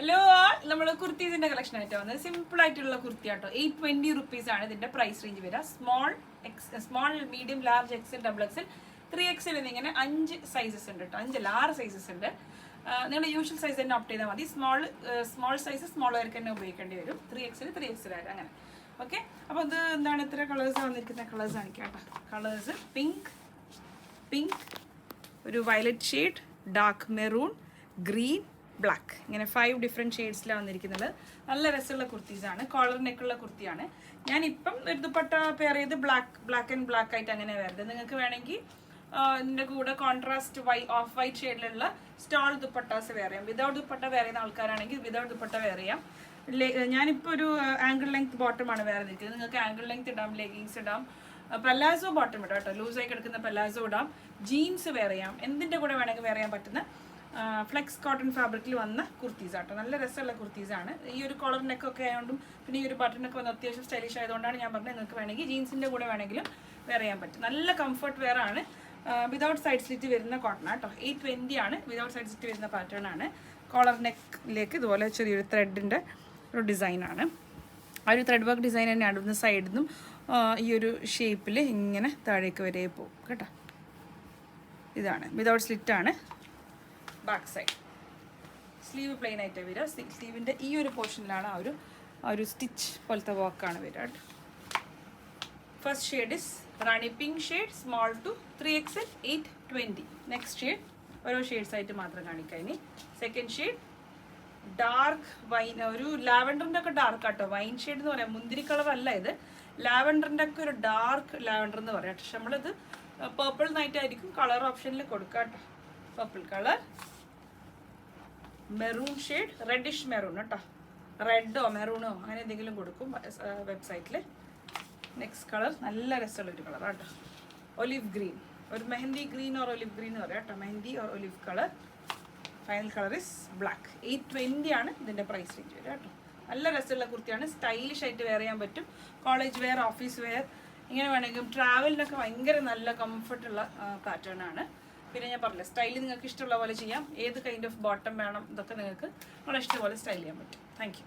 Hello, നമ്മൾ കുർത്തീസിന്റെ collection ആയിട്ട് വന്നത് സിമ്പിൾ ആയിട്ടുള്ള കുർത്തി ആട്ടോ. 820 റുപ്പീസ് ആണ് ഇതിന്റെ പ്രൈസ് റേഞ്ച് വരിക. Small, medium, large, XL, double XL, 3XL എന്നിങ്ങനെ 5 സൈസസ് ഉണ്ട് കേട്ടോ. 6 സൈസസ് ഉണ്ട്. നിങ്ങളുടെ യൂഷ്വൽ സൈസ് തന്നെ ഓപ്റ്റ് ചെയ്താൽ മതി. സ്മോൾ സൈസ് സ്മോളർക്ക് തന്നെ ഉപയോഗിക്കേണ്ടി വരും. 3XL 3XL ആയിട്ട് അങ്ങനെ. ഓക്കെ, അപ്പോൾ ഇത് എന്താണ് ഇത്ര കളേഴ്സ് വന്നിരിക്കുന്ന കളേഴ്സ് കാണിക്കാം കേട്ടോ. കളേഴ്സ് പിങ്ക്, ഒരു violet shade, dark maroon, green, black, ഇങ്ങനെ 5 ഡിഫറെൻറ്റ് ഷെയ്ഡ്സിലാണ് വന്നിരിക്കുന്നത്. നല്ല രസമുള്ള കുർത്തീസാണ്. കോളർ നെക്കുള്ള കുർത്തിയാണ്. ഞാനിപ്പം ഒരു ദുപ്പട്ട പെയർ ചെയ്ത് ബ്ലാക്ക് ആൻഡ് ബ്ലാക്ക് ആയിട്ട് അങ്ങനെ വരുന്നത്. നിങ്ങൾക്ക് വേണമെങ്കിൽ ഇതിൻ്റെ കൂടെ കോൺട്രാസ്റ്റ് ഓഫ് വൈറ്റ് ഷെയ്ഡിലുള്ള സ്റ്റോൾ ദുപ്പട്ടാസ് വെയർ ചെയ്യാം. വിതൗട്ട് ദുപ്പട്ട വെയർ ചെയ്യുന്ന ആൾക്കാരാണെങ്കിൽ വിതൗട്ട് ദുപ്പട്ട വെയർ ചെയ്യാം. ഞാനിപ്പോൾ ഒരു ആംഗിൾ ലെങ്ത് ബോട്ടമാണ് വെയർ ചെയ്തിരിക്കുന്നത്. നിങ്ങൾക്ക് ആംഗിൾ ലെങ്ത് ഇടാം, ലെഗിങ്സ് ഇടാം, പലാസോ ബോട്ടം ഇടാം കേട്ടോ. ലൂസായി കിടക്കുന്ന പലാസോ ഇടാം, ജീൻസ് വെയർ ചെയ്യാം, എന്തിൻ്റെ കൂടെ വേണമെങ്കിൽ വെയർ ചെയ്യാൻ പറ്റുന്ന ഫ്ലെക്സ് കോട്ടൺ ഫാബ്രിക്കിൽ വന്ന കുർത്തീസ് ആട്ടോ. നല്ല രസമുള്ള കുർത്തീസാണ്. ഈ ഒരു കോളർ നെക്കൊക്കെ ആയതുകൊണ്ടും പിന്നെ ഈ ഒരു ബട്ടണൊക്കെ വന്ന് അത്യാവശ്യം സ്റ്റൈലിഷ് ആയതുകൊണ്ടാണ് ഞാൻ പറഞ്ഞത് നിങ്ങൾക്ക് വേണമെങ്കിൽ ജീൻസിൻ്റെ കൂടെ വേണമെങ്കിലും വെയർ ചെയ്യാൻ പറ്റും. നല്ല കംഫർട്ട് വെയർ ആണ്. വിതൗട്ട് സൈഡ് സ്ലിറ്റ് വരുന്ന കോട്ടൺ ആട്ടോ. 820 ആണ്. വിതൗട്ട് സൈഡ് സ്ലിറ്റ് വരുന്ന പാറ്റേൺ ആണ്. കോളർ നെക്കിലേക്ക് ഇതുപോലെ ചെറിയൊരു ത്രെഡിൻ്റെ ഒരു ഡിസൈനാണ്. ആ ഒരു ത്രെഡ് വർക്ക് ഡിസൈൻ തന്നെ അടുന്ന സൈഡിൽ നിന്നും ഈ ഒരു ഷേപ്പിൽ ഇങ്ങനെ താഴേക്ക് വരെ പോകും കേട്ടോ. ഇതാണ് വിതൗട്ട് സ്ലിറ്റാണ്. ബാക്ക് സൈഡ് സ്ലീവ് പ്ലെയിൻ ആയിട്ട് വരിക. സ്ലീവിൻ്റെ ഈ ഒരു പോർഷനിലാണ് ആ ഒരു സ്റ്റിച്ച് പോലത്തെ വർക്കാണ് വരിക കേട്ടോ. First shade is Rani pink shade, small to 3XL 820. Next shade ഓരോ ഷെയ്ഡ്സ് ആയിട്ട് മാത്രം കാണിക്കാം. ഇനി സെക്കൻഡ് ഷെയ്ഡ് ഡാർക്ക് വൈൻ, ഒരു ലാവൻഡറിൻ്റെ ഒക്കെ ഡാർക്ക് ആട്ടോ. വൈൻ ഷെയ്ഡ് എന്ന് പറയാം, മുന്തിരി കളർ അല്ല ഇത്. ലാവൻഡറിൻ്റെ ഒക്കെ ഒരു ഡാർക്ക് ലാവൻഡർ എന്ന് പറയാം. പക്ഷെ നമ്മളിത് പേർപ്പിൾ നൈറ്റായിരിക്കും കളർ ഓപ്ഷനിൽ കൊടുക്കാം കേട്ടോ. Purple colour, maroon shade, reddish maroon കേട്ടോ. റെഡോ മെറൂണോ അങ്ങനെ എന്തെങ്കിലും കൊടുക്കും വെബ്സൈറ്റിൽ. നെക്സ്റ്റ് കളർ നല്ല രസമുള്ളൊരു കളർ കേട്ടോ. ഒലിവ് ഗ്രീൻ, ഒരു mehndi green or olive green എന്ന് പറയാം കേട്ടോ. Mehndi or olive colour. Final colour is black. 820 ആണ് ഇതിൻ്റെ പ്രൈസ് റേഞ്ച് വരിക കേട്ടോ. നല്ല രസമുള്ള കുർത്തിയാണ്. സ്റ്റൈലിഷ് ആയിട്ട് വെയർ ചെയ്യാൻ പറ്റും. കോളേജ് വെയർ, ഓഫീസ് വെയർ, ഇങ്ങനെ വേണമെങ്കിലും ട്രാവലിനൊക്കെ ഭയങ്കര നല്ല കംഫർട്ടുള്ള പാറ്റേൺ ആണ്. പിന്നെ ഞാൻ പറഞ്ഞില്ല, സ്റ്റൈൽ നിങ്ങൾക്ക് ഇഷ്ടമുള്ള പോലെ ചെയ്യാം. ഏത് കൈൻഡ് ഓഫ് ബോട്ടം വേണം ഇതൊക്കെ നിങ്ങൾക്ക് വളരെ ഇഷ്ടംപോലെ സ്റ്റൈൽ ചെയ്യാൻ പറ്റും. Thank you.